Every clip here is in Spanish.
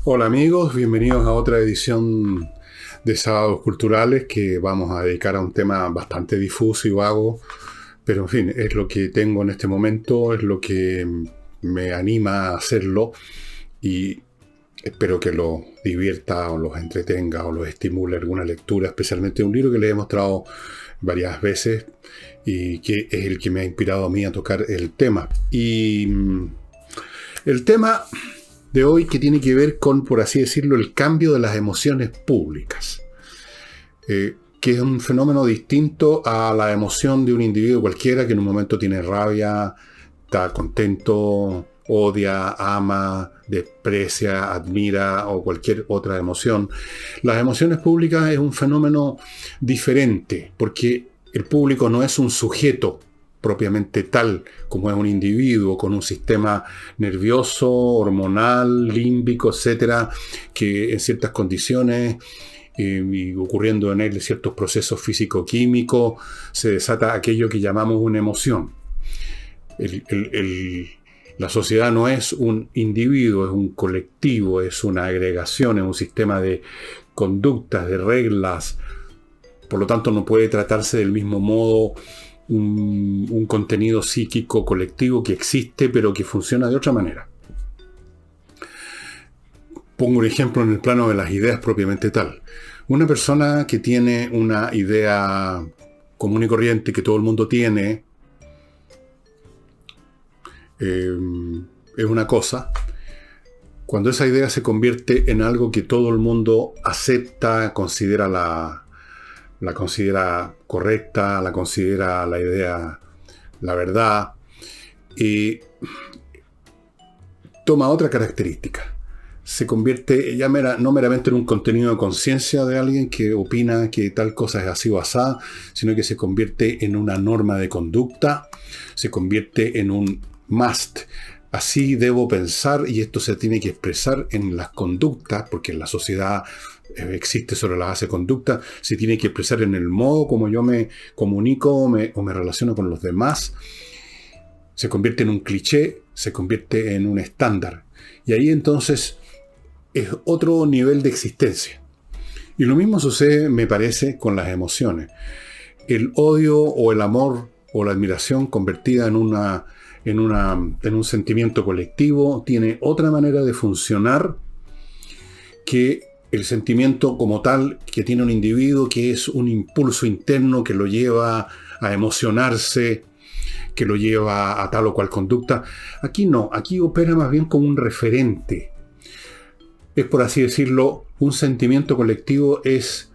Hola amigos, bienvenidos a otra edición de Sábados Culturales que vamos a dedicar a un tema bastante difuso y vago, pero en fin, es lo que tengo en este momento, es lo que me anima a hacerlo y espero que los divierta o los entretenga o los estimule alguna lectura, especialmente un libro que les he mostrado varias veces y que es el que me ha inspirado a mí a tocar el tema. Y el tema de hoy que tiene que ver con, por así decirlo, el cambio de las emociones públicas, que es un fenómeno distinto a la emoción de un individuo cualquiera que en un momento tiene rabia, está contento, odia, ama, desprecia, admira o cualquier otra emoción. Las emociones públicas es un fenómeno diferente porque el público no es un sujeto propiamente tal como es un individuo con un sistema nervioso, hormonal, límbico, etcétera, que en ciertas condiciones y ocurriendo en él ciertos procesos físico-químicos se desata aquello que llamamos una emoción. La sociedad no es un individuo, es un colectivo, es una agregación, es un sistema de conductas, de reglas. Por lo tanto, no puede tratarse del mismo modo un contenido psíquico colectivo que existe, pero que funciona de otra manera. Pongo un ejemplo en el plano de las ideas propiamente tal. Una persona que tiene una idea común y corriente que todo el mundo tiene, es una cosa. Cuando esa idea se convierte en algo que todo el mundo acepta, considera la considera correcta, la considera la idea, la verdad, y toma otra característica. Se convierte ya no meramente en un contenido de conciencia de alguien que opina que tal cosa es así o asá, sino que se convierte en una norma de conducta, se convierte en un must. Así debo pensar y esto se tiene que expresar en las conductas, porque en la sociedad existe sobre la base de conducta, se tiene que expresar en el modo como yo me comunico o me relaciono con los demás. Se convierte en un cliché, se convierte en un estándar. Y ahí entonces es otro nivel de existencia. Y lo mismo sucede, me parece, con las emociones. El odio o el amor o la admiración convertida en un sentimiento colectivo tiene otra manera de funcionar que el sentimiento como tal que tiene un individuo, que es un impulso interno que lo lleva a emocionarse, que lo lleva a tal o cual conducta. Aquí no, aquí opera más bien como un referente. Es, por así decirlo, un sentimiento colectivo es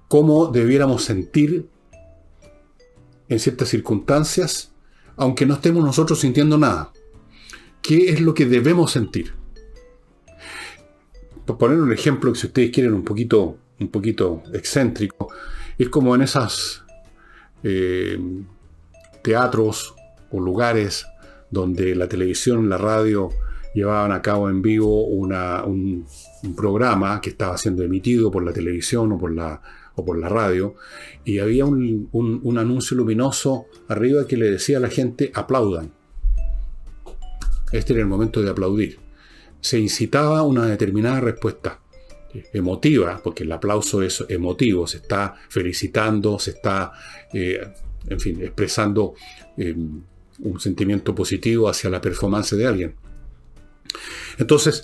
cómo debiéramos sentir en ciertas circunstancias, aunque no estemos nosotros sintiendo nada. ¿Qué es lo que debemos sentir? Por poner un ejemplo que si ustedes quieren un poquito excéntrico, es como en esas teatros o lugares donde la televisión, la radio llevaban a cabo en vivo un programa que estaba siendo emitido por la televisión o por la radio, y había un anuncio luminoso arriba que le decía a la gente: aplaudan. Este era el momento de aplaudir. Se incitaba una determinada respuesta emotiva, porque el aplauso es emotivo, se está felicitando, se está, en fin, expresando un sentimiento positivo hacia la performance de alguien. Entonces,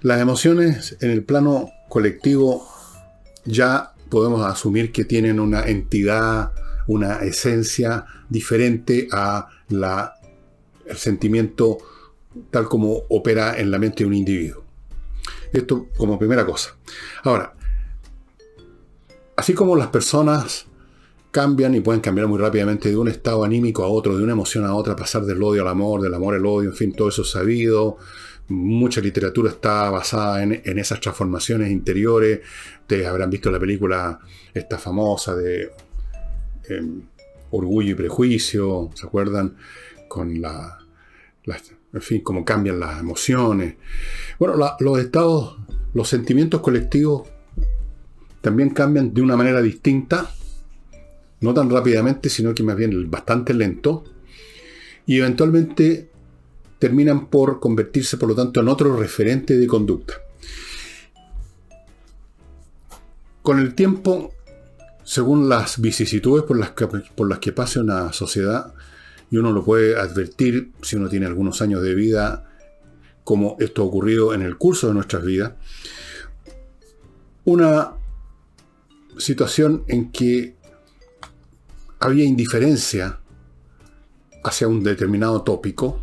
las emociones en el plano colectivo ya podemos asumir que tienen una entidad, una esencia diferente a el sentimiento tal como opera en la mente de un individuo. Esto como primera cosa. Ahora, así como las personas cambian y pueden cambiar muy rápidamente de un estado anímico a otro, de una emoción a otra, pasar del odio al amor, del amor al odio, en fin, todo eso es sabido. Mucha literatura está basada en esas transformaciones interiores. Ustedes habrán visto la película esta famosa de Orgullo y Prejuicio, ¿se acuerdan? Con en fin, cómo cambian las emociones. Bueno, los estados, los sentimientos colectivos también cambian de una manera distinta, no tan rápidamente, sino que más bien bastante lento, y eventualmente terminan por convertirse, por lo tanto, en otro referente de conducta. Con el tiempo, según las vicisitudes por las que pasa una sociedad, y uno lo puede advertir si uno tiene algunos años de vida, como esto ha ocurrido en el curso de nuestras vidas, una situación en que había indiferencia hacia un determinado tópico,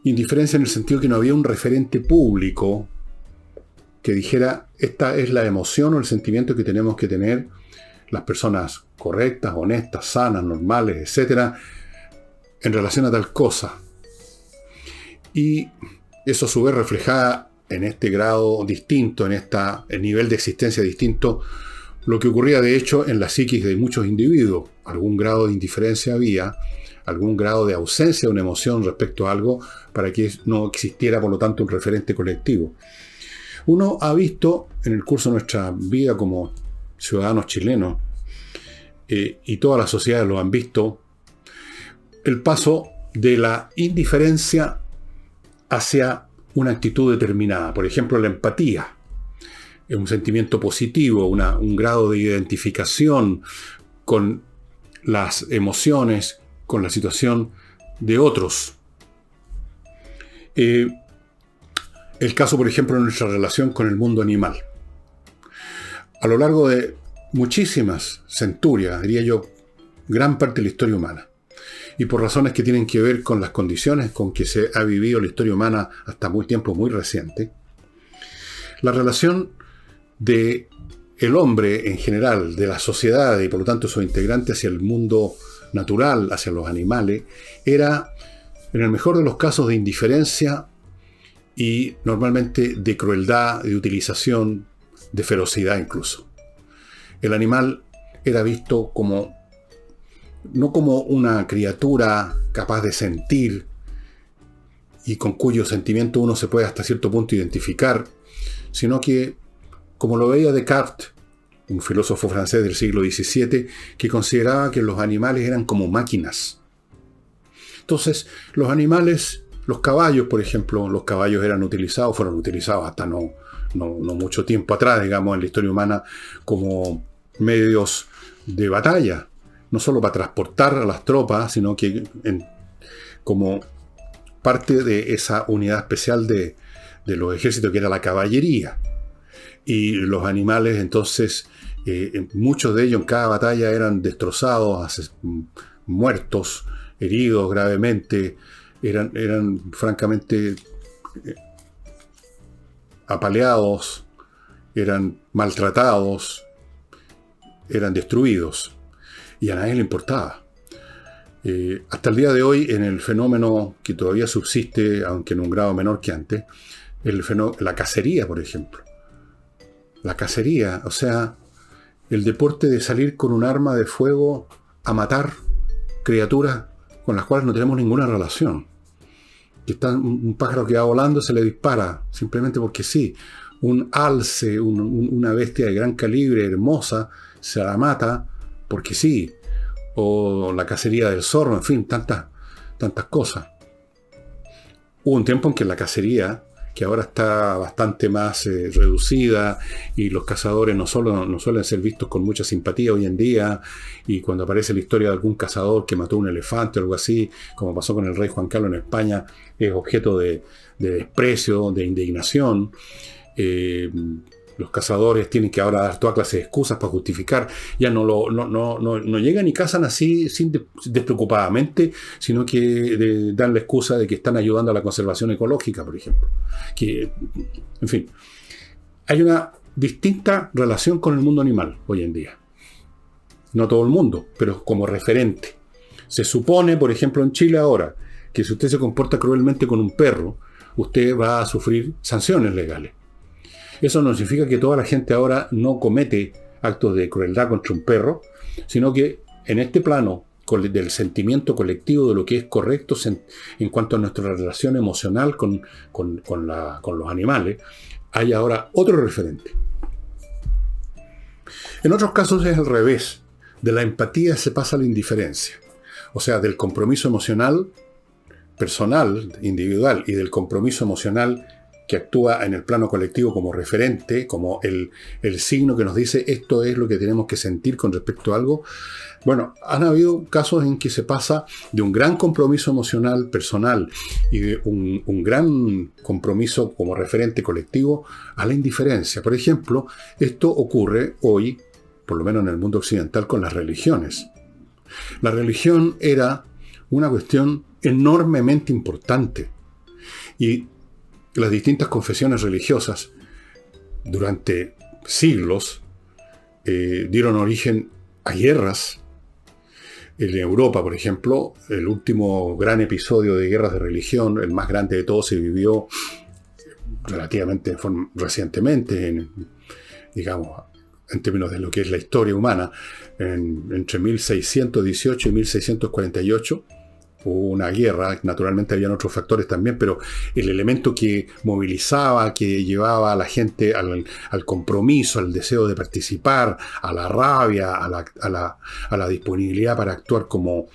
indiferencia en el sentido que no había un referente público que dijera, esta es la emoción o el sentimiento que tenemos que tener las personas correctas, honestas, sanas, normales, etc., en relación a tal cosa. Y eso a su vez reflejaba en este grado distinto, en este nivel de existencia distinto, lo que ocurría de hecho en la psiquis de muchos individuos. Algún grado de indiferencia había, algún grado de ausencia de una emoción respecto a algo para que no existiera por lo tanto un referente colectivo. Uno ha visto en el curso de nuestra vida como ciudadanos chilenos, y todas las sociedades lo han visto, el paso de la indiferencia hacia una actitud determinada. Por ejemplo, la empatía es un sentimiento positivo, un grado de identificación con las emociones, con la situación de otros. El caso, por ejemplo, de nuestra relación con el mundo animal. A lo largo de muchísimas centurias, diría yo, gran parte de la historia humana, y por razones que tienen que ver con las condiciones con que se ha vivido la historia humana hasta muy tiempo muy reciente, la relación de el hombre en general, de la sociedad y por lo tanto sus integrantes hacia el mundo natural, hacia los animales, era en el mejor de los casos de indiferencia y normalmente de crueldad, de utilización, de ferocidad incluso. El animal era visto como no como una criatura capaz de sentir y con cuyo sentimiento uno se puede hasta cierto punto identificar, sino que, como lo veía Descartes, un filósofo francés del siglo XVII, que consideraba que los animales eran como máquinas. Entonces, los animales, los caballos, por ejemplo, los caballos fueron utilizados hasta no mucho tiempo atrás, digamos, en la historia humana, como medios de batalla, no solo para transportar a las tropas, sino que como parte de esa unidad especial de los ejércitos que era la caballería. Y los animales, entonces, muchos de ellos en cada batalla eran destrozados, muertos, heridos gravemente, eran francamente apaleados, eran maltratados, eran destruidos. Y a nadie le importaba. Hasta el día de hoy, en el fenómeno que todavía subsiste, aunque en un grado menor que antes, la cacería, por ejemplo. La cacería, o sea, el deporte de salir con un arma de fuego a matar criaturas con las cuales no tenemos ninguna relación. Que está un pájaro que va volando, se le dispara, simplemente porque sí. Un alce, una bestia de gran calibre, hermosa, se la mata porque sí. O la cacería del zorro, en fin, tantas cosas. Hubo un tiempo en que la cacería, que ahora está bastante más reducida, y los cazadores no suelen ser vistos con mucha simpatía hoy en día, y cuando aparece la historia de algún cazador que mató un elefante o algo así, como pasó con el rey Juan Carlos en España, es objeto de desprecio, de indignación. Los cazadores tienen que ahora dar toda clase de excusas para justificar. Ya no llegan y cazan así despreocupadamente, sino que dan la excusa de que están ayudando a la conservación ecológica, por ejemplo. En fin, hay una distinta relación con el mundo animal hoy en día. No todo el mundo, pero como referente. Se supone, por ejemplo, en Chile ahora, que si usted se comporta cruelmente con un perro, usted va a sufrir sanciones legales. Eso no significa que toda la gente ahora no comete actos de crueldad contra un perro, sino que en este plano del sentimiento colectivo de lo que es correcto en cuanto a nuestra relación emocional con los animales, hay ahora otro referente. En otros casos es al revés. De la empatía se pasa a la indiferencia. O sea, del compromiso emocional personal, individual, y del compromiso emocional que actúa en el plano colectivo como referente, como el signo que nos dice esto es lo que tenemos que sentir con respecto a algo. Bueno, han habido casos en que se pasa de un gran compromiso emocional, personal, y de un gran compromiso como referente colectivo a la indiferencia. Por ejemplo, esto ocurre hoy, por lo menos en el mundo occidental, con las religiones. La religión era una cuestión enormemente importante. Y las distintas confesiones religiosas, durante siglos, dieron origen a guerras. En Europa, por ejemplo, el último gran episodio de guerras de religión, el más grande de todos, se vivió relativamente recientemente, digamos, en términos de lo que es la historia humana, entre 1618 y 1648. Hubo una guerra, naturalmente habían otros factores también, pero el elemento que movilizaba, que llevaba a la gente al compromiso, al deseo de participar, a la rabia, a la disponibilidad para actuar como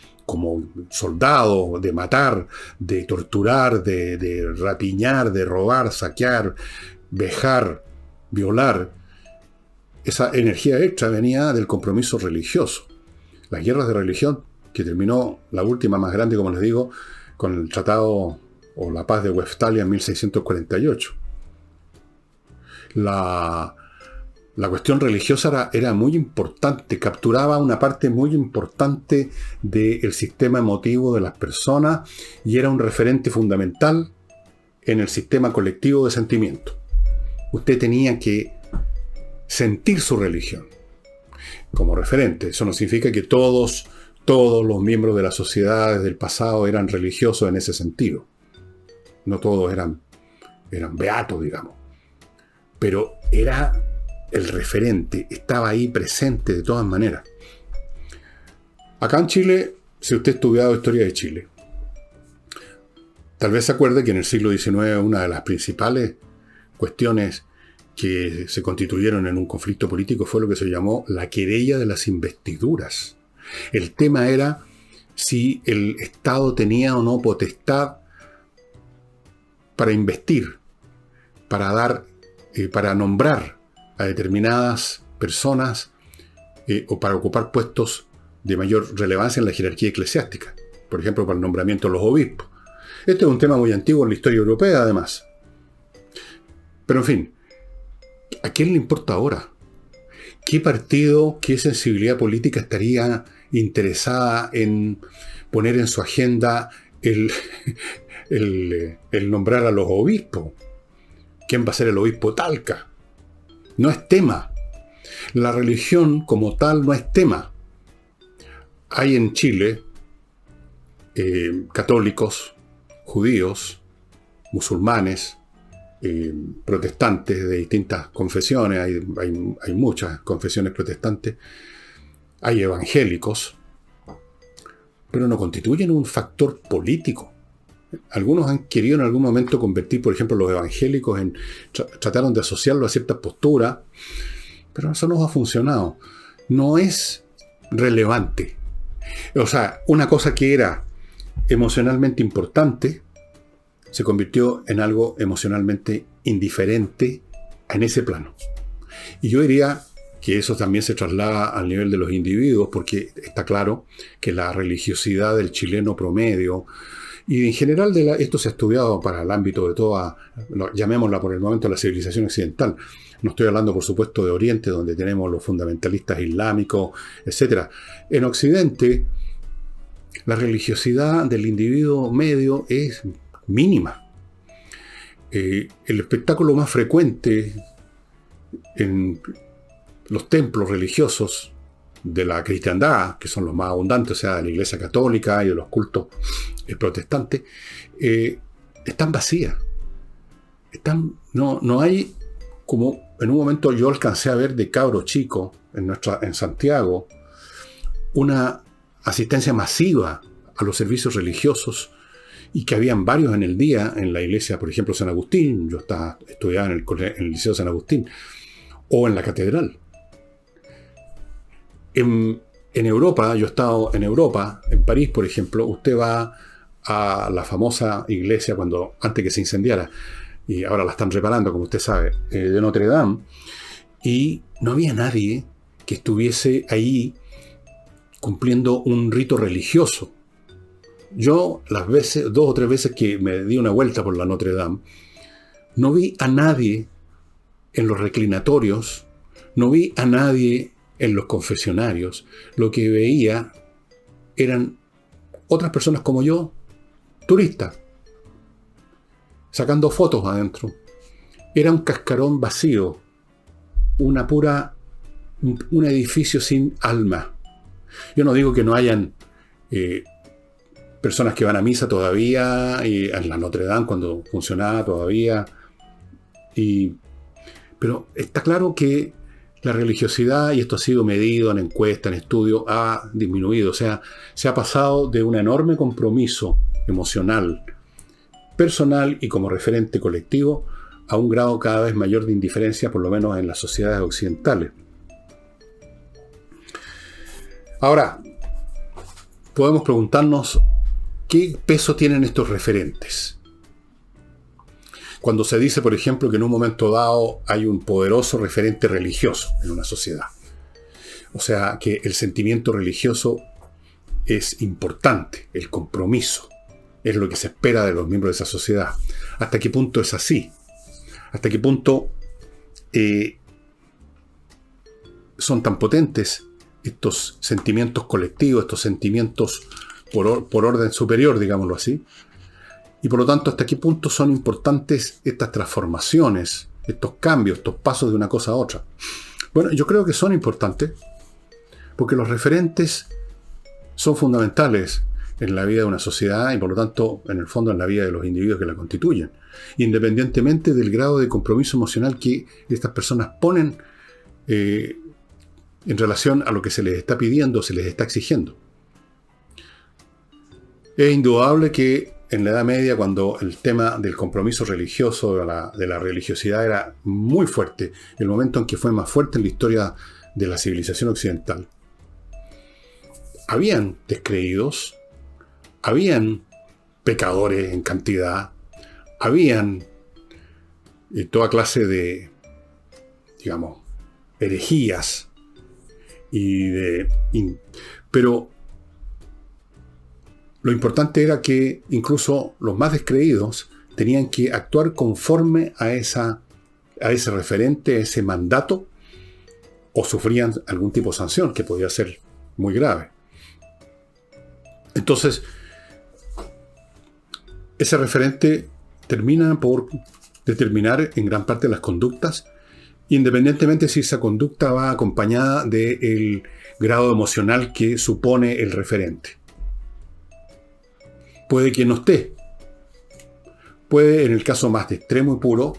soldado, de matar, de torturar, de rapiñar, de robar, saquear, vejar, violar. Esa energía extra venía del compromiso religioso. Las guerras de religión, que terminó la última más grande, como les digo, con el Tratado o la Paz de Westfalia en 1648. La cuestión religiosa era muy importante, capturaba una parte muy importante del sistema emotivo de las personas y era un referente fundamental en el sistema colectivo de sentimiento. Usted tenía que sentir su religión como referente. Eso no significa que todos los miembros de las sociedades del pasado eran religiosos en ese sentido. No todos eran beatos, digamos. Pero era el referente, estaba ahí presente de todas maneras. Acá en Chile, si usted ha estudiado historia de Chile, tal vez se acuerde que en el siglo XIX una de las principales cuestiones que se constituyeron en un conflicto político fue lo que se llamó la querella de las investiduras. El tema era si el Estado tenía o no potestad para investir, para nombrar a determinadas personas o para ocupar puestos de mayor relevancia en la jerarquía eclesiástica. Por ejemplo, para el nombramiento de los obispos. Este es un tema muy antiguo en la historia europea, además. Pero en fin, ¿a quién le importa ahora? ¿Qué partido, qué sensibilidad política estaría interesada en poner en su agenda el nombrar a los obispos? ¿Quién va a ser el obispo Talca? No es tema. La religión como tal no es tema. Hay en Chile católicos, judíos, musulmanes, protestantes de distintas confesiones, hay muchas confesiones protestantes, hay evangélicos, pero no constituyen un factor político. Algunos han querido en algún momento convertir, por ejemplo, los evangélicos trataron de asociarlo a ciertas posturas, pero eso no ha funcionado. No es relevante. O sea, una cosa que era emocionalmente importante se convirtió en algo emocionalmente indiferente en ese plano. Y yo diría que eso también se traslada al nivel de los individuos, porque está claro que la religiosidad del chileno promedio, y en general esto se ha estudiado para el ámbito de toda, llamémosla por el momento, la civilización occidental. No estoy hablando, por supuesto, de Oriente, donde tenemos los fundamentalistas islámicos, etc. En Occidente, la religiosidad del individuo medio es mínima. El espectáculo más frecuente en los templos religiosos de la cristiandad, que son los más abundantes, o sea, de la Iglesia Católica y de los cultos protestantes, están vacías. No hay, como en un momento yo alcancé a ver de cabro chico en Santiago, una asistencia masiva a los servicios religiosos, y que habían varios en el día en la iglesia, por ejemplo, San Agustín. Yo estudiaba en el Liceo San Agustín, o en la catedral. En Europa, yo he estado en Europa, en París, por ejemplo, usted va a la famosa iglesia antes que se incendiara, y ahora la están reparando, como usted sabe, de Notre Dame, y no había nadie que estuviese ahí cumpliendo un rito religioso. Yo, las veces, 2 o 3 veces que me di una vuelta por la Notre Dame, no vi a nadie en los reclinatorios, no vi a nadie en los confesionarios. Lo que veía eran otras personas como yo, turistas, sacando fotos adentro. Era un cascarón vacío, un edificio sin alma. Yo no digo que no hayan personas que van a misa todavía, y en la Notre Dame cuando funcionaba todavía, pero está claro que la religiosidad, y esto ha sido medido en encuestas, en estudios, ha disminuido. O sea, se ha pasado de un enorme compromiso emocional, personal y como referente colectivo, a un grado cada vez mayor de indiferencia, por lo menos en las sociedades occidentales. Ahora, podemos preguntarnos qué peso tienen estos referentes. Cuando se dice, por ejemplo, que en un momento dado hay un poderoso referente religioso en una sociedad. O sea, que el sentimiento religioso es importante, el compromiso, es lo que se espera de los miembros de esa sociedad. ¿Hasta qué punto es así? ¿Hasta qué punto son tan potentes estos sentimientos colectivos, estos sentimientos por orden superior, digámoslo así? Y por lo tanto, ¿hasta qué punto son importantes estas transformaciones, estos cambios, estos pasos de una cosa a otra? Bueno, yo creo que son importantes porque los referentes son fundamentales en la vida de una sociedad y por lo tanto, en el fondo, en la vida de los individuos que la constituyen, independientemente del grado de compromiso emocional que estas personas ponen en relación a lo que se les está pidiendo, se les está exigiendo. Es indudable que en la Edad Media, cuando el tema del compromiso religioso, de la religiosidad era muy fuerte, el momento en que fue más fuerte en la historia de la civilización occidental, habían descreídos, habían pecadores en cantidad, habían toda clase de, digamos, herejías, pero lo importante era que incluso los más descreídos tenían que actuar conforme a ese referente, a ese mandato, o sufrían algún tipo de sanción que podía ser muy grave. Entonces, ese referente termina por determinar en gran parte las conductas, independientemente si esa conducta va acompañada del grado emocional que supone el referente. Puede que no esté. Puede, en el caso más extremo y puro,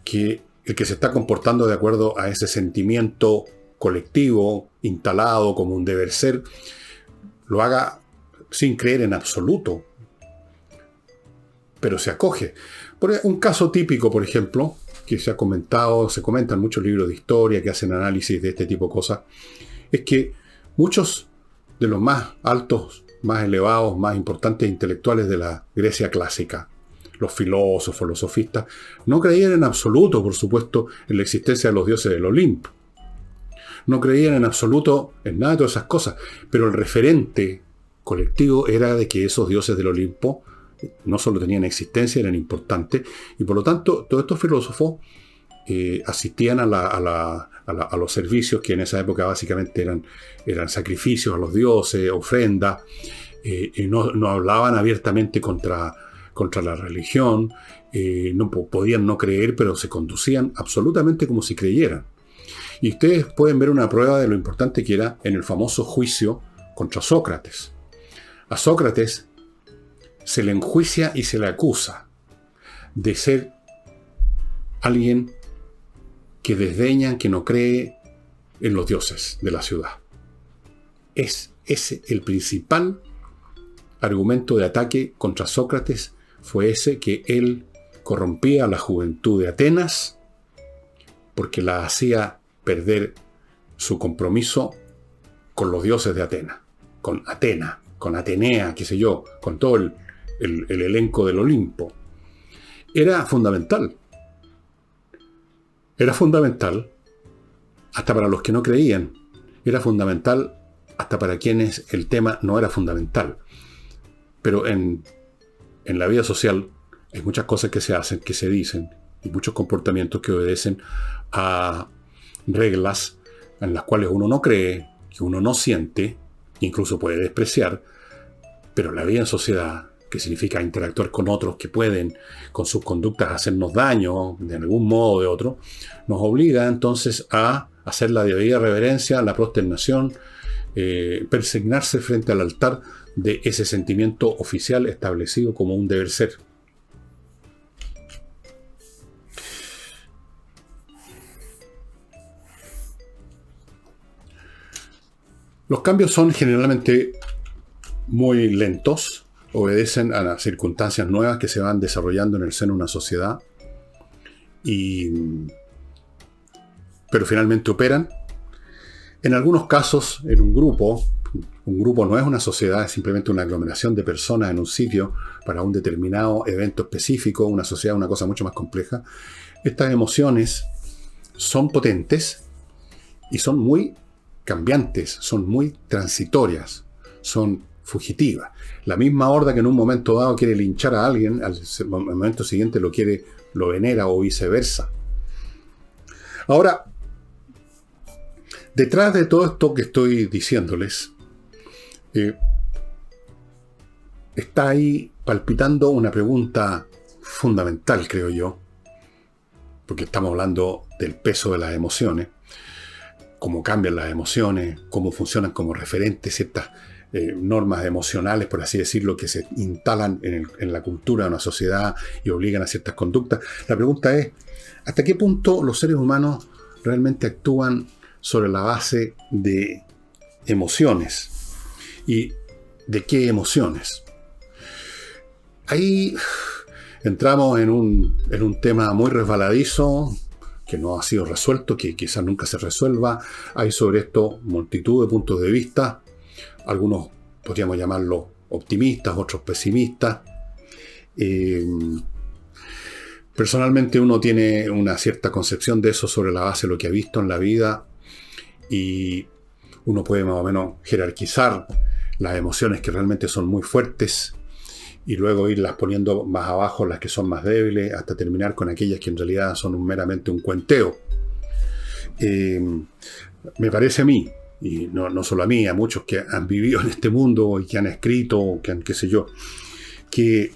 que el que se está comportando de acuerdo a ese sentimiento colectivo, instalado como un deber ser, lo haga sin creer en absoluto, pero se acoge. Un caso típico, por ejemplo, que se comenta en muchos libros de historia que hacen análisis de este tipo de cosas, es que muchos de los más altos, más elevados, más importantes intelectuales de la Grecia clásica, los filósofos, los sofistas, no creían en absoluto, por supuesto, en la existencia de los dioses del Olimpo. No creían en absoluto en nada de todas esas cosas, pero el referente colectivo era de que esos dioses del Olimpo no solo tenían existencia, eran importantes, y por lo tanto todos estos filósofos asistían a los servicios que en esa época básicamente eran sacrificios a los dioses, ofrendas, y no hablaban abiertamente contra la religión, no podían no creer, pero se conducían absolutamente como si creyeran. Y ustedes pueden ver una prueba de lo importante que era en el famoso juicio contra Sócrates. A Sócrates se le enjuicia y se le acusa de ser alguien que desdeña, que no cree en los dioses de la ciudad. Es ese el principal argumento de ataque contra Sócrates, fue ese, que él corrompía a la juventud de Atenas porque la hacía perder su compromiso con los dioses de Atenas, con Atena, con Atenea, qué sé yo, con todo el elenco del Olimpo. Era fundamental. Era fundamental hasta para los que no creían. Era fundamental hasta para quienes el tema no era fundamental. Pero en la vida social hay muchas cosas que se hacen, que se dicen, y muchos comportamientos que obedecen a reglas en las cuales uno no cree, que uno no siente, incluso puede despreciar, pero la vida en sociedad, que significa interactuar con otros que pueden, con sus conductas, hacernos daño de algún modo o de otro, nos obliga entonces a hacer la debida reverencia, la prosternación, persignarse frente al altar de ese sentimiento oficial establecido como un deber ser. Los cambios son generalmente muy lentos, obedecen a las circunstancias nuevas que se van desarrollando en el seno de una sociedad, pero finalmente operan. En algunos casos, en un grupo no es una sociedad, es simplemente una aglomeración de personas en un sitio para un determinado evento específico. Una sociedad es una cosa mucho más compleja. Estas emociones son potentes y son muy cambiantes, son muy transitorias, son fugitivas. La misma horda que en un momento dado quiere linchar a alguien, al momento siguiente lo venera o viceversa. Ahora, detrás de todo esto que estoy diciéndoles, está ahí palpitando una pregunta fundamental, creo yo, porque estamos hablando del peso de las emociones, cómo cambian las emociones, cómo funcionan como referentes ciertas normas emocionales, por así decirlo, que se instalan en la cultura de una sociedad y obligan a ciertas conductas. La pregunta es, ¿hasta qué punto los seres humanos realmente actúan sobre la base de emociones? ¿Y de qué emociones? Ahí entramos en un tema muy resbaladizo, que no ha sido resuelto, que quizás nunca se resuelva. Hay sobre esto multitud de puntos de vista. Algunos podríamos llamarlos optimistas, otros pesimistas. Personalmente uno tiene una cierta concepción de eso sobre la base de lo que ha visto en la vida, y uno puede más o menos jerarquizar las emociones que realmente son muy fuertes y luego irlas poniendo más abajo, las que son más débiles, hasta terminar con aquellas que en realidad son meramente un cuenteo. Me parece a mí, y no solo a mí, a muchos que han vivido en este mundo y que han escrito, que han qué sé yo, que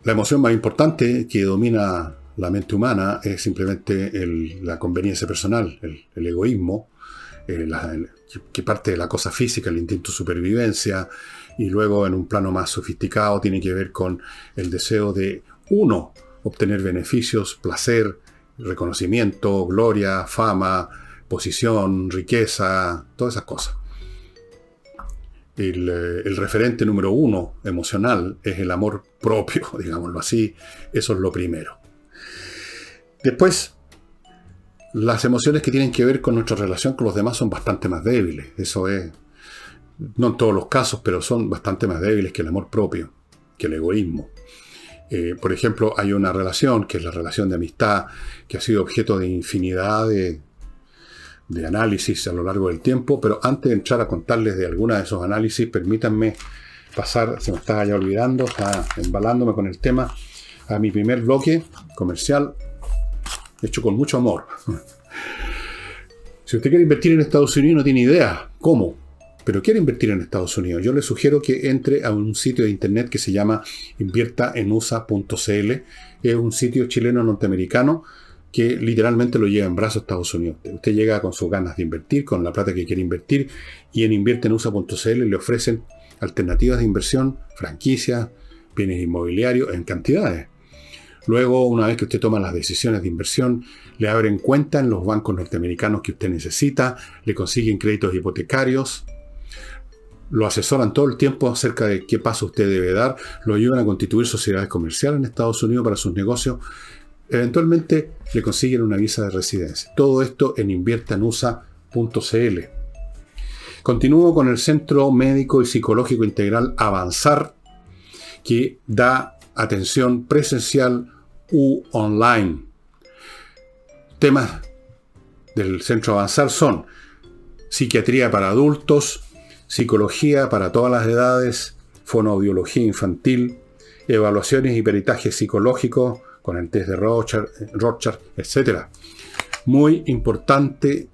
la emoción más importante que domina la mente humana es simplemente la conveniencia personal, el egoísmo, que parte de la cosa física, el instinto de supervivencia, y luego en un plano más sofisticado tiene que ver con el deseo de uno obtener beneficios, placer, reconocimiento, gloria, fama, posición, riqueza, todas esas cosas. El referente número uno emocional es el amor propio, digámoslo así. Eso es lo primero. Después, las emociones que tienen que ver con nuestra relación con los demás son bastante más débiles. Eso es, no en todos los casos, pero son bastante más débiles que el amor propio, que el egoísmo. Por ejemplo, hay una relación, que es la relación de amistad, que ha sido objeto de infinidad de análisis a lo largo del tiempo, pero antes de entrar a contarles de alguna de esos análisis, permítanme pasar, se me estaba ya olvidando, estaba embalándome con el tema, a mi primer bloque comercial, hecho con mucho amor. Si usted quiere invertir en Estados Unidos, no tiene idea cómo, pero quiere invertir en Estados Unidos, yo le sugiero que entre a un sitio de internet que se llama inviertaenusa.cl. Es un sitio chileno-norteamericano que literalmente lo lleva en brazos a Estados Unidos. Usted llega con sus ganas de invertir, con la plata que quiere invertir, y en inviertaenusa.cl le ofrecen alternativas de inversión, franquicias, bienes inmobiliarios en cantidades. Luego, una vez que usted toma las decisiones de inversión, le abren cuenta en los bancos norteamericanos que usted necesita, le consiguen créditos hipotecarios, lo asesoran todo el tiempo acerca de qué paso usted debe dar, lo ayudan a constituir sociedades comerciales en Estados Unidos para sus negocios, eventualmente le consiguen una visa de residencia. Todo esto en inviertaenusa.cl. Continúo con el Centro Médico y Psicológico Integral Avanzar, que da atención presencial u online. temas del Centro Avanzar son psiquiatría para adultos, psicología para todas las edades, fonoaudiología infantil, evaluaciones y peritajes psicológicos con el test de Rorschach, etc. Muy importante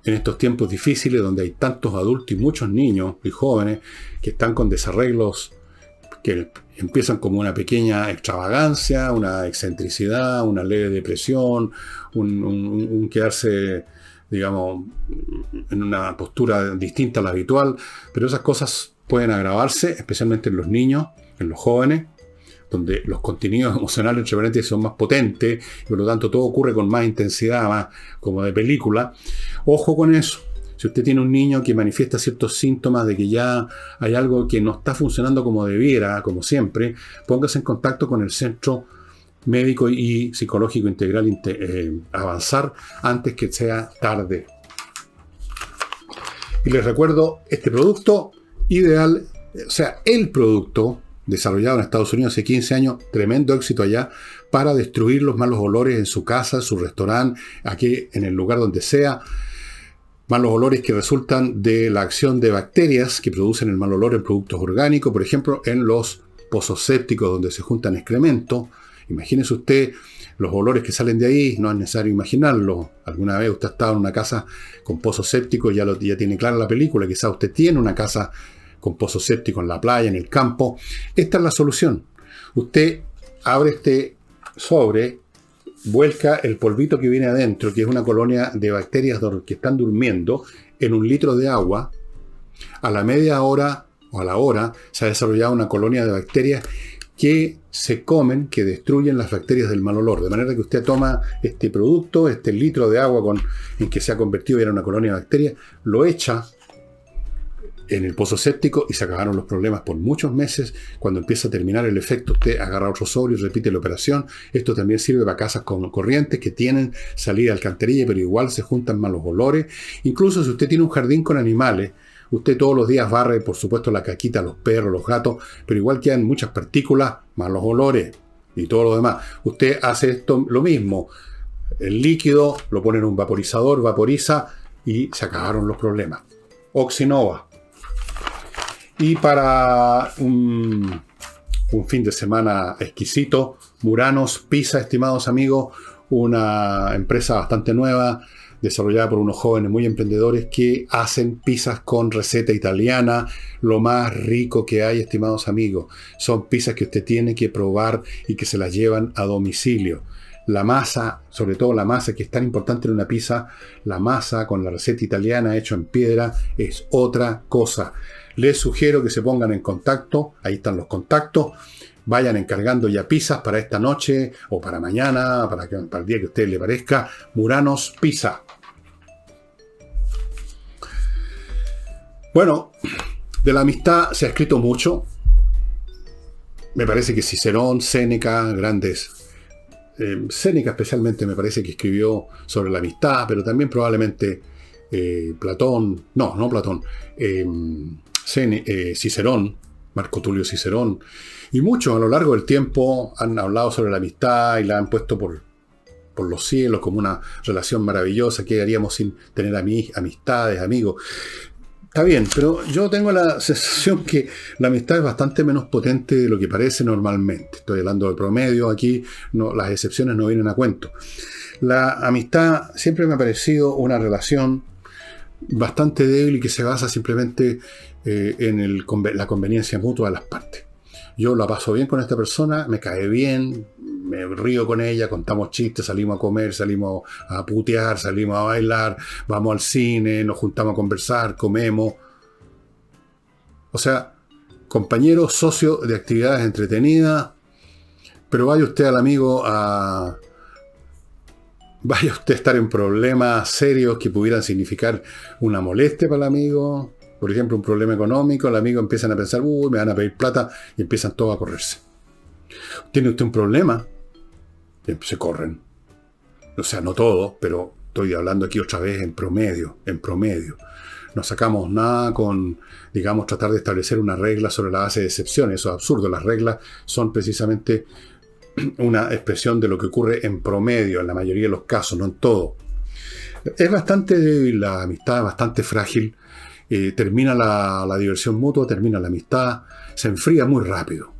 en estos tiempos difíciles donde hay tantos adultos y muchos niños y jóvenes que están con desarreglos que empiezan como una pequeña extravagancia, una excentricidad, una leve depresión, un quedarse, digamos, en una postura distinta a la habitual, pero esas cosas pueden agravarse, especialmente en los niños, en los jóvenes, donde los contenidos emocionales entre paréntesis son más potentes y por lo tanto todo ocurre con más intensidad, más como de película. Ojo con eso. Si usted tiene un niño que manifiesta ciertos síntomas de que ya hay algo que no está funcionando como debiera, como siempre, póngase en contacto con el Centro Médico y Psicológico Integral Avanzar antes que sea tarde. Y les recuerdo, este producto ideal, o sea, el producto desarrollado en Estados Unidos hace 15 años, tremendo éxito allá, para destruir los malos olores en su casa, en su restaurante, aquí en el lugar donde sea. Malos olores que resultan de la acción de bacterias que producen el mal olor en productos orgánicos, por ejemplo, en los pozos sépticos donde se juntan excrementos. Imagínese usted los olores que salen de ahí, no es necesario imaginarlo. Alguna vez usted ha estado en una casa con pozos sépticos, ya tiene clara la película, quizás usted tiene una casa con pozos sépticos en la playa, en el campo. Esta es la solución. Usted abre este sobre, vuelca el polvito que viene adentro, que es una colonia de bacterias que están durmiendo, en 1 litro de agua. A la media hora o a la hora se ha desarrollado una colonia de bacterias que se comen, que destruyen las bacterias del mal olor. De manera que usted toma este producto, este litro de agua en que se ha convertido en una colonia de bacterias, lo echa en el pozo séptico y se acabaron los problemas por muchos meses. Cuando empieza a terminar el efecto, usted agarra otro sobre y repite la operación. Esto también sirve para casas con corrientes que tienen salida de alcantarilla, pero igual se juntan malos olores. Incluso si usted tiene un jardín con animales, usted todos los días barre, por supuesto, la caquita, los perros, los gatos, pero igual quedan muchas partículas, malos olores y todo lo demás. Usted hace esto lo mismo. El líquido lo pone en un vaporizador, vaporiza y se acabaron los problemas. Oxinova. Y para un fin de semana exquisito, Muranos Pizza, estimados amigos, una empresa bastante nueva, desarrollada por unos jóvenes muy emprendedores que hacen pizzas con receta italiana, lo más rico que hay, estimados amigos. Son pizzas que usted tiene que probar y que se las llevan a domicilio. La masa, sobre todo la masa, que es tan importante en una pizza, la masa con la receta italiana hecha en piedra es otra cosa. Les sugiero que se pongan en contacto, ahí están los contactos, vayan encargando ya pizzas para esta noche o para mañana, para el día que a usted le parezca. Muranos Pizza. Bueno, de la amistad se ha escrito mucho. Me parece que Cicerón, Séneca, grandes. Séneca especialmente me parece que escribió sobre la amistad, pero también probablemente Platón, no Platón, Cicerón, Marco Tulio Cicerón, y muchos a lo largo del tiempo han hablado sobre la amistad y la han puesto por los cielos como una relación maravillosa. ¿Qué haríamos sin tener amistades, amigos? Está bien, pero yo tengo la sensación que la amistad es bastante menos potente de lo que parece normalmente. Estoy hablando de promedio aquí, no, las excepciones no vienen a cuento. La amistad siempre me ha parecido una relación bastante débil y que se basa simplemente en la conveniencia mutua de las partes. Yo la paso bien con esta persona, me cae bien, me río con ella, contamos chistes, salimos a comer, salimos a putear, salimos a bailar, vamos al cine, nos juntamos a conversar, comemos. O sea, compañero, socio de actividades entretenidas, pero vaya usted al amigo vaya usted a estar en problemas serios que pudieran significar una molestia para el amigo. Por ejemplo, un problema económico, el amigo empiezan a pensar, me van a pedir plata, y empiezan todos a correrse. ¿Tiene usted un problema? Se corren. O sea, no todos, pero estoy hablando aquí otra vez en promedio. No sacamos nada con, digamos, tratar de establecer una regla sobre la base de excepciones. Eso es absurdo. Las reglas son precisamente una expresión de lo que ocurre en promedio, en la mayoría de los casos, no en todo. Es bastante débil la amistad, bastante frágil. Termina la diversión mutua, termina la amistad, se enfría muy rápido.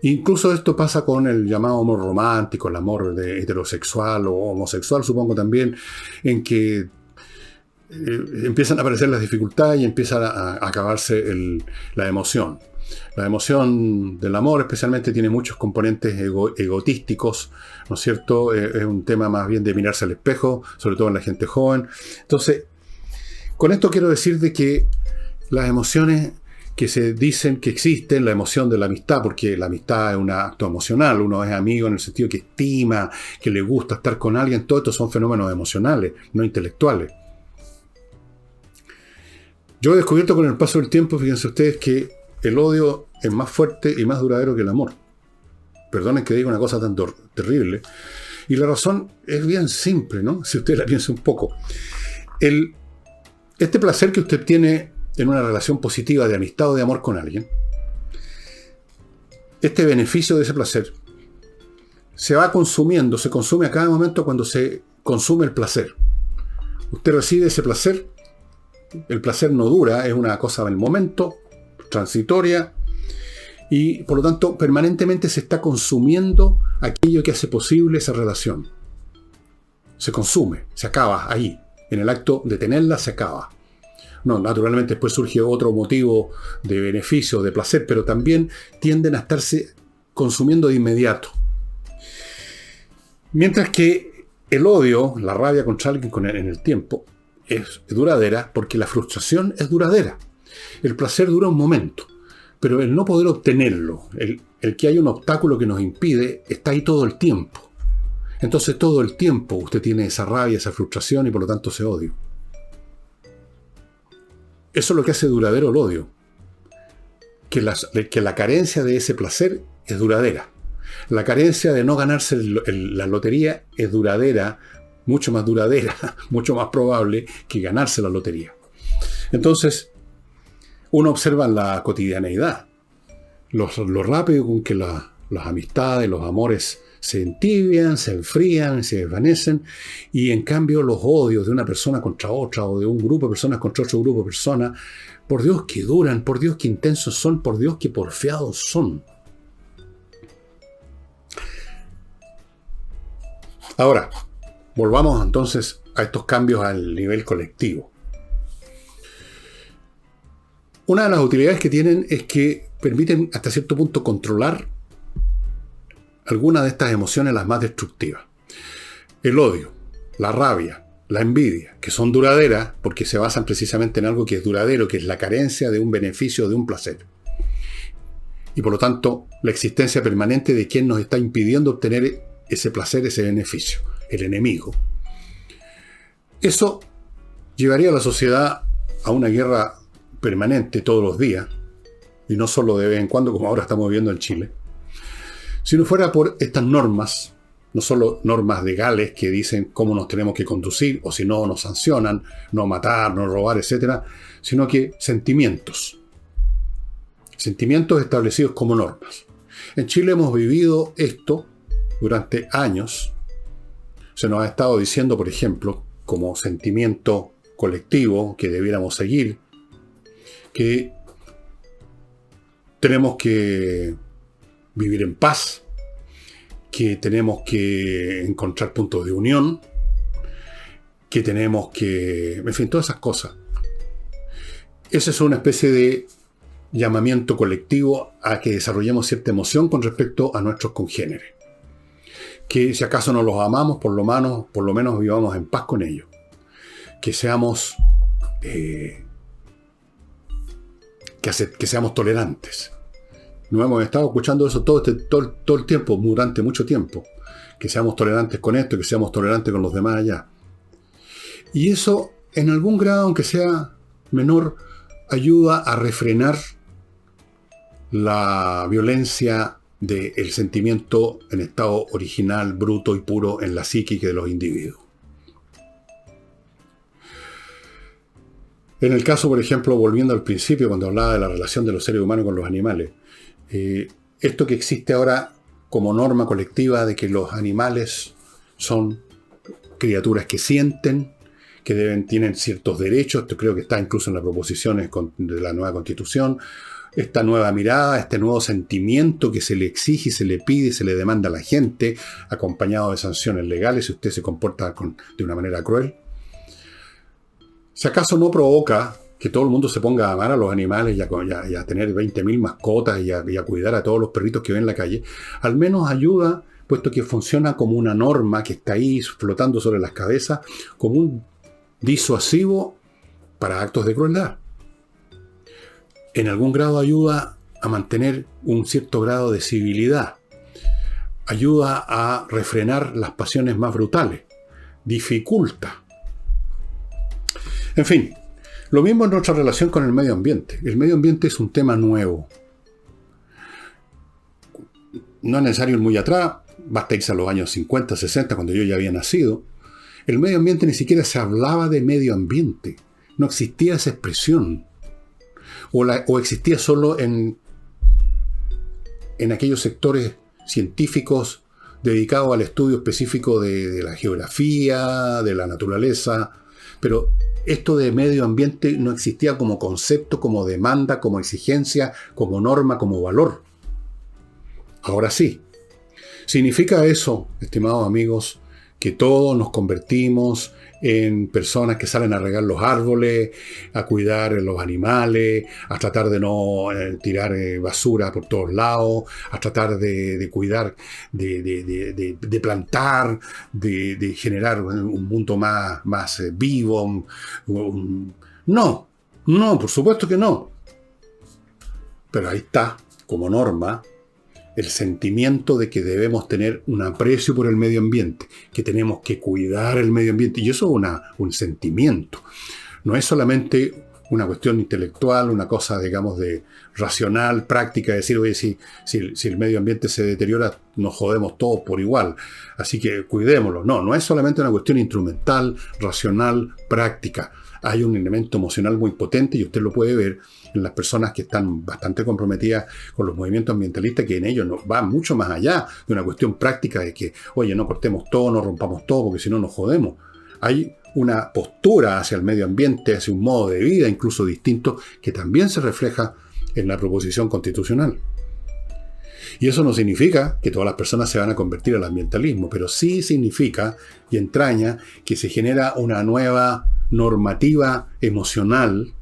Incluso esto pasa con el llamado amor romántico, el amor heterosexual o homosexual, supongo también, en que empiezan a aparecer las dificultades y empieza a acabarse la emoción. La emoción del amor especialmente tiene muchos componentes egotísticos, ¿no es cierto? Es un tema más bien de mirarse al espejo, sobre todo en la gente joven. Entonces, con esto quiero decir de que las emociones que se dicen que existen, la emoción de la amistad, porque la amistad es un acto emocional, uno es amigo en el sentido que estima, que le gusta estar con alguien, todo esto son fenómenos emocionales, no intelectuales. Yo he descubierto con el paso del tiempo, fíjense ustedes, que el odio es más fuerte y más duradero que el amor. Perdonen que diga una cosa tan terrible. Y la razón es bien simple, ¿no? Si usted la piensa un poco. Este placer que usted tiene en una relación positiva de amistad o de amor con alguien, este beneficio de ese placer se va consumiendo, se consume a cada momento cuando se consume el placer. Usted recibe ese placer, el placer no dura, es una cosa del momento, transitoria, y por lo tanto permanentemente se está consumiendo aquello que hace posible esa relación. Se consume, se acaba ahí. En el acto de tenerla se acaba. No, naturalmente después surge otro motivo de beneficio, de placer, pero también tienden a estarse consumiendo de inmediato. Mientras que el odio, la rabia contra alguien en el tiempo, es duradera porque la frustración es duradera. El placer dura un momento, pero el no poder obtenerlo, el que hay un obstáculo que nos impide, está ahí todo el tiempo. Entonces todo el tiempo usted tiene esa rabia, esa frustración y por lo tanto ese odio. Eso es lo que hace duradero el odio. Que la carencia de ese placer es duradera. La carencia de no ganarse la lotería es duradera, mucho más duradera, mucho más probable que ganarse la lotería. Entonces, uno observa en la cotidianeidad lo rápido con que las amistades, los amores se entibian, se enfrían, se desvanecen, y en cambio los odios de una persona contra otra o de un grupo de personas contra otro grupo de personas, por Dios que duran, por Dios que intensos son, por Dios que porfiados son. Ahora, volvamos entonces a estos cambios al nivel colectivo. Una de las utilidades que tienen es que permiten hasta cierto punto controlar algunas de estas emociones, las más destructivas. El odio, la rabia, la envidia, que son duraderas porque se basan precisamente en algo que es duradero, que es la carencia de un beneficio, de un placer. Y por lo tanto, la existencia permanente de quien nos está impidiendo obtener ese placer, ese beneficio, el enemigo. Eso llevaría a la sociedad a una guerra permanente todos los días, y no solo de vez en cuando, como ahora estamos viendo en Chile. Si no fuera por estas normas, no solo normas legales que dicen cómo nos tenemos que conducir, o si no nos sancionan, no matar, no robar, etc., sino que sentimientos establecidos como normas. En Chile hemos vivido esto durante años. Se nos ha estado diciendo, por ejemplo, como sentimiento colectivo que debiéramos seguir, que tenemos que vivir en paz, que tenemos que encontrar puntos de unión, que tenemos que... en fin, todas esas cosas. Esa es una especie de llamamiento colectivo a que desarrollemos cierta emoción con respecto a nuestros congéneres. Que si acaso no los amamos, por lo menos vivamos en paz con ellos. Que seamos... que seamos tolerantes. Nos hemos estado escuchando eso todo el tiempo, durante mucho tiempo. Que seamos tolerantes con esto, que seamos tolerantes con los demás allá. Y eso, en algún grado, aunque sea menor, ayuda a refrenar la violencia del sentimiento en estado original, bruto y puro en la psique de los individuos. En el caso, por ejemplo, volviendo al principio, cuando hablaba de la relación de los seres humanos con los animales, esto que existe ahora como norma colectiva de que los animales son criaturas que sienten, que tienen ciertos derechos. Esto creo que está incluso en las proposiciones de la nueva Constitución. Esta nueva mirada, este nuevo sentimiento que se le exige, se le pide, se le demanda a la gente, acompañado de sanciones legales si usted se comporta de una manera cruel. Si acaso no provoca que todo el mundo se ponga a amar a los animales y a tener 20.000 mascotas y a cuidar a todos los perritos que ven en la calle, al menos ayuda, puesto que funciona como una norma que está ahí flotando sobre las cabezas, como un disuasivo para actos de crueldad. En algún grado ayuda a mantener un cierto grado de civilidad. Ayuda a refrenar las pasiones más brutales. Dificulta. En fin, lo mismo en nuestra relación con el medio ambiente. El medio ambiente es un tema nuevo. No es necesario ir muy atrás, basta irse a los años 50, 60, cuando yo ya había nacido. El medio ambiente ni siquiera se hablaba de medio ambiente. No existía esa expresión. O existía solo en aquellos sectores científicos dedicados al estudio específico de la geografía, de la naturaleza. Pero esto de medio ambiente no existía como concepto, como demanda, como exigencia, como norma, como valor. Ahora sí. ¿Significa eso, estimados amigos, que todos nos convertimos en personas que salen a regar los árboles, a cuidar los animales, a tratar de no tirar basura por todos lados, a tratar de cuidar, de plantar, de generar un mundo más vivo? No, por supuesto que no. Pero ahí está, como norma, el sentimiento de que debemos tener un aprecio por el medio ambiente, que tenemos que cuidar el medio ambiente. Y eso es un sentimiento. No es solamente una cuestión intelectual, una cosa, digamos, de racional, práctica, decir, oye, si el medio ambiente se deteriora, nos jodemos todos por igual. Así que cuidémoslo. No es solamente una cuestión instrumental, racional, práctica. Hay un elemento emocional muy potente y usted lo puede ver en las personas que están bastante comprometidas con los movimientos ambientalistas, que en ellos va mucho más allá de una cuestión práctica de que, oye, no cortemos todo, no rompamos todo, porque si no nos jodemos. Hay una postura hacia el medio ambiente, hacia un modo de vida incluso distinto, que también se refleja en la proposición constitucional. Y eso no significa que todas las personas se van a convertir al ambientalismo, pero sí significa y entraña que se genera una nueva normativa emocional,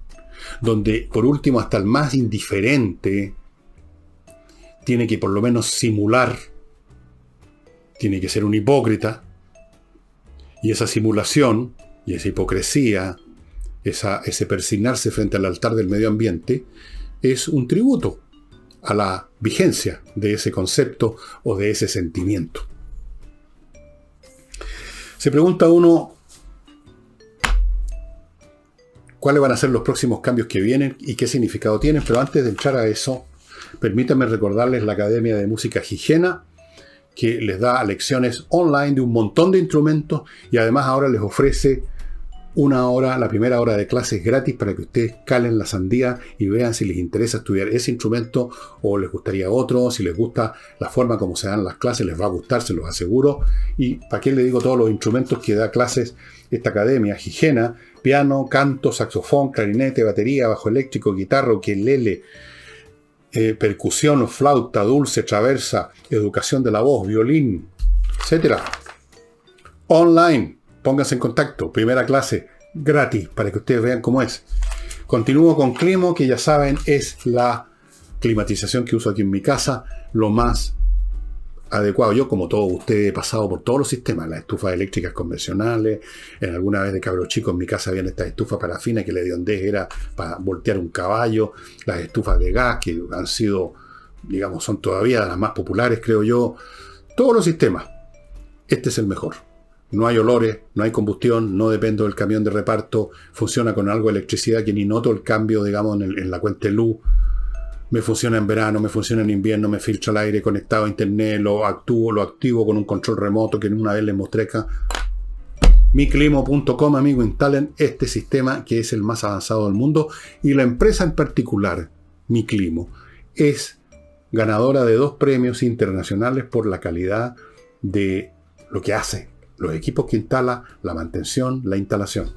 donde por último hasta el más indiferente tiene que por lo menos simular, tiene que ser un hipócrita, y esa simulación y esa hipocresía, ese persignarse frente al altar del medio ambiente, es un tributo a la vigencia de ese concepto o de ese sentimiento. Se pregunta uno, ¿cuáles van a ser los próximos cambios que vienen y qué significado tienen? Pero antes de entrar a eso, permítanme recordarles la Academia de Música Higiena, que les da lecciones online de un montón de instrumentos y además ahora les ofrece la primera hora de clases gratis para que ustedes calen la sandía y vean si les interesa estudiar ese instrumento o les gustaría otro. Si les gusta la forma como se dan las clases, les va a gustar, se los aseguro. Y para qué les digo todos los instrumentos que da clases esta academia: Higiena, piano, canto, saxofón, clarinete, batería, bajo eléctrico, guitarra, ukelele, percusión, flauta, dulce, traversa, educación de la voz, violín, etc. Online, pónganse en contacto, primera clase, gratis, para que ustedes vean cómo es. Continúo con Climo, que ya saben es la climatización que uso aquí en mi casa, lo más adecuado. Yo, como todos ustedes, he pasado por todos los sistemas, las estufas eléctricas convencionales. En alguna vez de cabro chico en mi casa habían estas estufas parafinas que la hediondez era para voltear un caballo, las estufas de gas que han sido, digamos, son todavía las más populares, creo yo. Todos los sistemas. Este es el mejor. No hay olores, no hay combustión, no dependo del camión de reparto, funciona con algo de electricidad que ni noto el cambio, digamos, en la cuenta de luz. Me funciona en verano, me funciona en invierno, me filtra el aire conectado a internet, lo activo con un control remoto que una vez les mostré acá. Miclimo.com, amigo, instalen este sistema que es el más avanzado del mundo, y la empresa en particular, Miclimo, es ganadora de 2 premios internacionales por la calidad de lo que hace, los equipos que instala, la mantención, la instalación.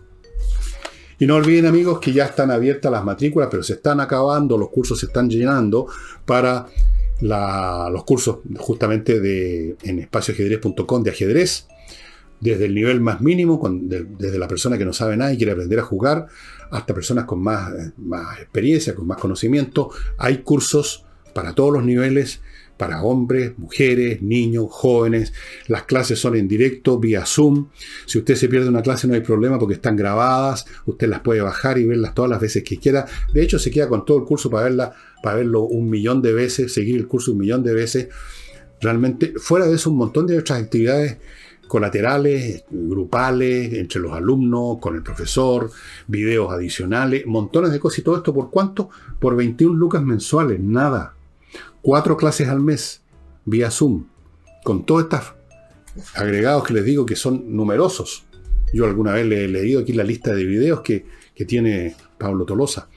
Y no olviden, amigos, que ya están abiertas las matrículas, pero se están acabando, los cursos se están llenando para los cursos justamente en espacioajedrez.com de ajedrez, desde el nivel más mínimo, desde la persona que no sabe nada y quiere aprender a jugar, hasta personas con más experiencia, con más conocimiento. Hay cursos para todos los niveles, para hombres, mujeres, niños, jóvenes. Las clases son en directo, vía Zoom. Si usted se pierde una clase no hay problema porque están grabadas. Usted las puede bajar y verlas todas las veces que quiera. De hecho, se queda con todo el curso para verlo 1.000.000 de veces, seguir el curso 1.000.000 de veces. Realmente, fuera de eso, un montón de otras actividades colaterales, grupales, entre los alumnos, con el profesor, videos adicionales, montones de cosas. ¿Y todo esto por cuánto? Por 21 lucas mensuales, nada. 4 clases al mes, vía Zoom, con todos estos agregados que les digo que son numerosos. Yo alguna vez le he leído aquí la lista de videos que tiene Pablo Tolosa.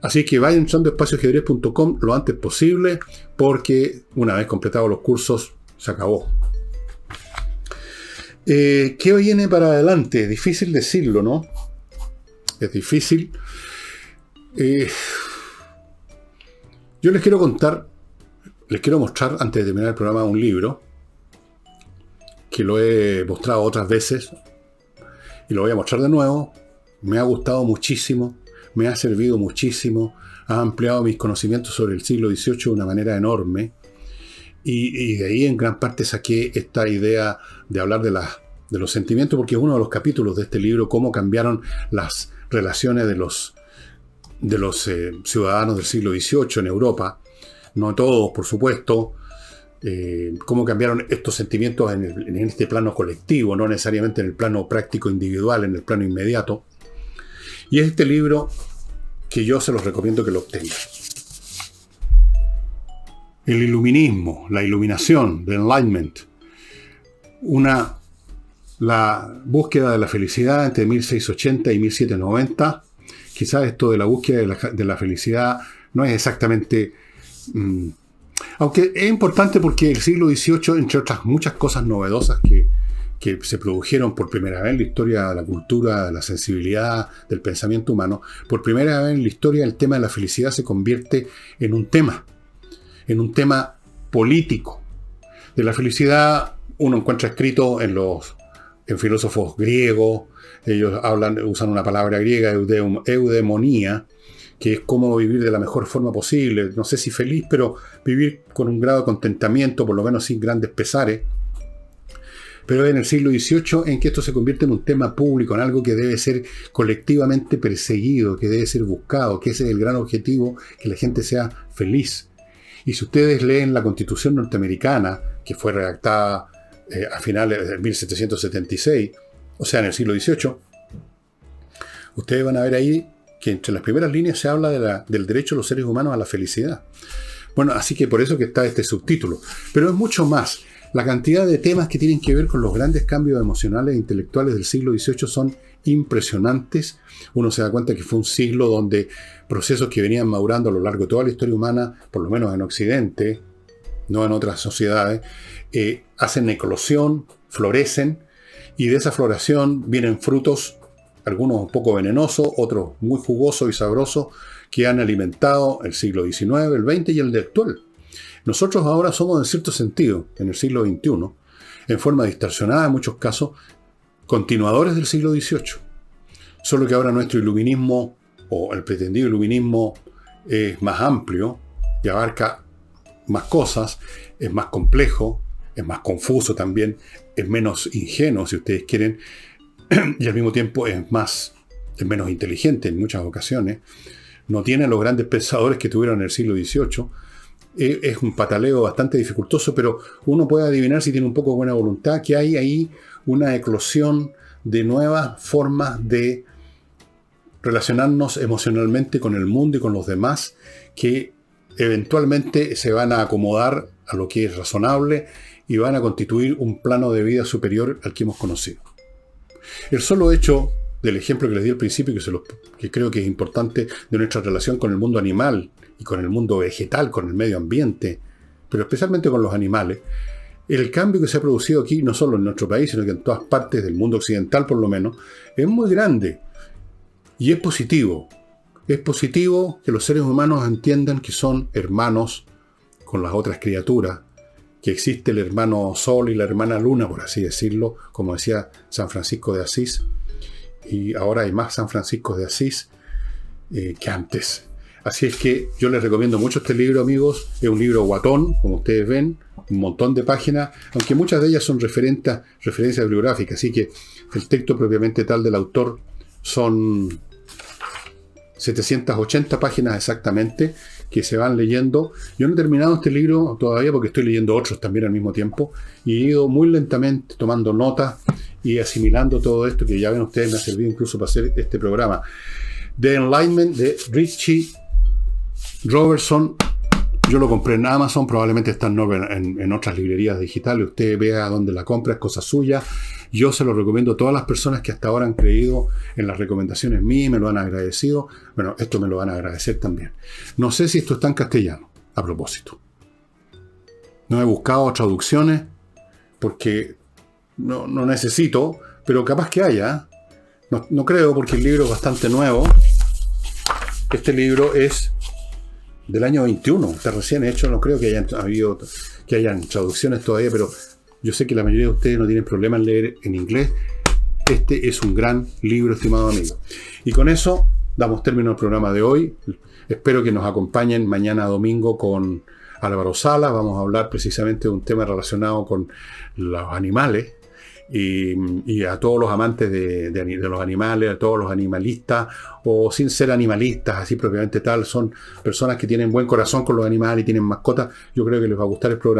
Así que vayan entrando a espacioajedrez.com lo antes posible, porque una vez completados los cursos, se acabó. ¿Qué viene para adelante? Difícil decirlo, ¿no? Es difícil. Yo les quiero mostrar, antes de terminar el programa, un libro que lo he mostrado otras veces y lo voy a mostrar de nuevo. Me ha gustado muchísimo, me ha servido muchísimo, ha ampliado mis conocimientos sobre el siglo XVIII de una manera enorme. Y de ahí en gran parte saqué esta idea de hablar de los sentimientos, porque es uno de los capítulos de este libro, cómo cambiaron las relaciones de los ciudadanos del siglo XVIII en Europa. No todos, por supuesto. Cómo cambiaron estos sentimientos en este plano colectivo, no necesariamente en el plano práctico individual, en el plano inmediato. Y es este libro que yo se los recomiendo que lo obtengan. El iluminismo, la iluminación, the enlightenment. La búsqueda de la felicidad entre 1680 y 1790. Quizás esto de la búsqueda de la felicidad no es exactamente... aunque es importante porque el siglo XVIII, entre otras muchas cosas novedosas que se produjeron por primera vez en la historia de la cultura, de la sensibilidad, del pensamiento humano, por primera vez en la historia el tema de la felicidad se convierte en un tema político. De la felicidad uno encuentra escrito en filósofos griegos. Ellos usan una palabra griega, eudemonía, que es cómo vivir de la mejor forma posible. No sé si feliz, pero vivir con un grado de contentamiento, por lo menos sin grandes pesares. Pero en el siglo XVIII en que esto se convierte en un tema público, en algo que debe ser colectivamente perseguido, que debe ser buscado, que ese es el gran objetivo, que la gente sea feliz. Y si ustedes leen la Constitución norteamericana, que fue redactada a finales de 1776, o sea, en el siglo XVIII, ustedes van a ver ahí que entre las primeras líneas se habla del derecho de los seres humanos a la felicidad. Bueno, así que por eso que está este subtítulo. Pero es mucho más. La cantidad de temas que tienen que ver con los grandes cambios emocionales e intelectuales del siglo XVIII son impresionantes. Uno se da cuenta que fue un siglo donde procesos que venían madurando a lo largo de toda la historia humana, por lo menos en Occidente, no en otras sociedades, hacen eclosión, florecen, y de esa floración vienen frutos, algunos un poco venenosos, otros muy jugosos y sabrosos, que han alimentado el siglo XIX, el XX y el de actual. Nosotros ahora somos, en cierto sentido, en el siglo XXI, en forma distorsionada en muchos casos, continuadores del siglo XVIII. Solo que ahora nuestro iluminismo, o el pretendido iluminismo, es más amplio y abarca más cosas, es más complejo, es más confuso también, es menos ingenuo, si ustedes quieren, y al mismo tiempo es menos inteligente en muchas ocasiones. No tiene los grandes pensadores que tuvieron en el siglo XVIII. Es un pataleo bastante dificultoso, pero uno puede adivinar, si tiene un poco de buena voluntad, que hay ahí una eclosión de nuevas formas de relacionarnos emocionalmente con el mundo y con los demás, que eventualmente se van a acomodar a lo que es razonable y van a constituir un plano de vida superior al que hemos conocido. El solo hecho del ejemplo que les di al principio, que creo que es importante, de nuestra relación con el mundo animal y con el mundo vegetal, con el medio ambiente, pero especialmente con los animales, el cambio que se ha producido aquí, no solo en nuestro país, sino que en todas partes del mundo occidental por lo menos, es muy grande y es positivo. Es positivo que los seres humanos entiendan que son hermanos con las otras criaturas, que existe el hermano Sol y la hermana Luna, por así decirlo, como decía San Francisco de Asís, y ahora hay más San Francisco de Asís que antes. Así es que yo les recomiendo mucho este libro, amigos. Es un libro guatón, como ustedes ven, un montón de páginas, aunque muchas de ellas son referencias bibliográficas, así que el texto propiamente tal del autor son 780 páginas exactamente, que se van leyendo. Yo no he terminado este libro todavía porque estoy leyendo otros también al mismo tiempo y he ido muy lentamente tomando notas y asimilando todo esto que ya ven ustedes me ha servido incluso para hacer este programa. The Enlightenment de Richie Robertson. Yo lo compré en Amazon, probablemente está en otras librerías digitales. Usted vea dónde la compra, es cosa suya. Yo se lo recomiendo a todas las personas que hasta ahora han creído en las recomendaciones mías y me lo han agradecido. Bueno, esto me lo van a agradecer también. No sé si esto está en castellano, a propósito. No he buscado traducciones porque no necesito, pero capaz que haya. No creo, porque el libro es bastante nuevo. Este libro es del año 21, está recién hecho. No creo que hayan traducciones todavía, pero yo sé que la mayoría de ustedes no tienen problema en leer en inglés. Este es un gran libro, estimado amigo. Y con eso damos término al programa de hoy. Espero que nos acompañen mañana domingo con Álvaro Salas. Vamos a hablar precisamente de un tema relacionado con los animales. Y a todos los amantes de los animales, a todos los animalistas, o sin ser animalistas, así propiamente tal, son personas que tienen buen corazón con los animales y tienen mascotas. Yo creo que les va a gustar el programa.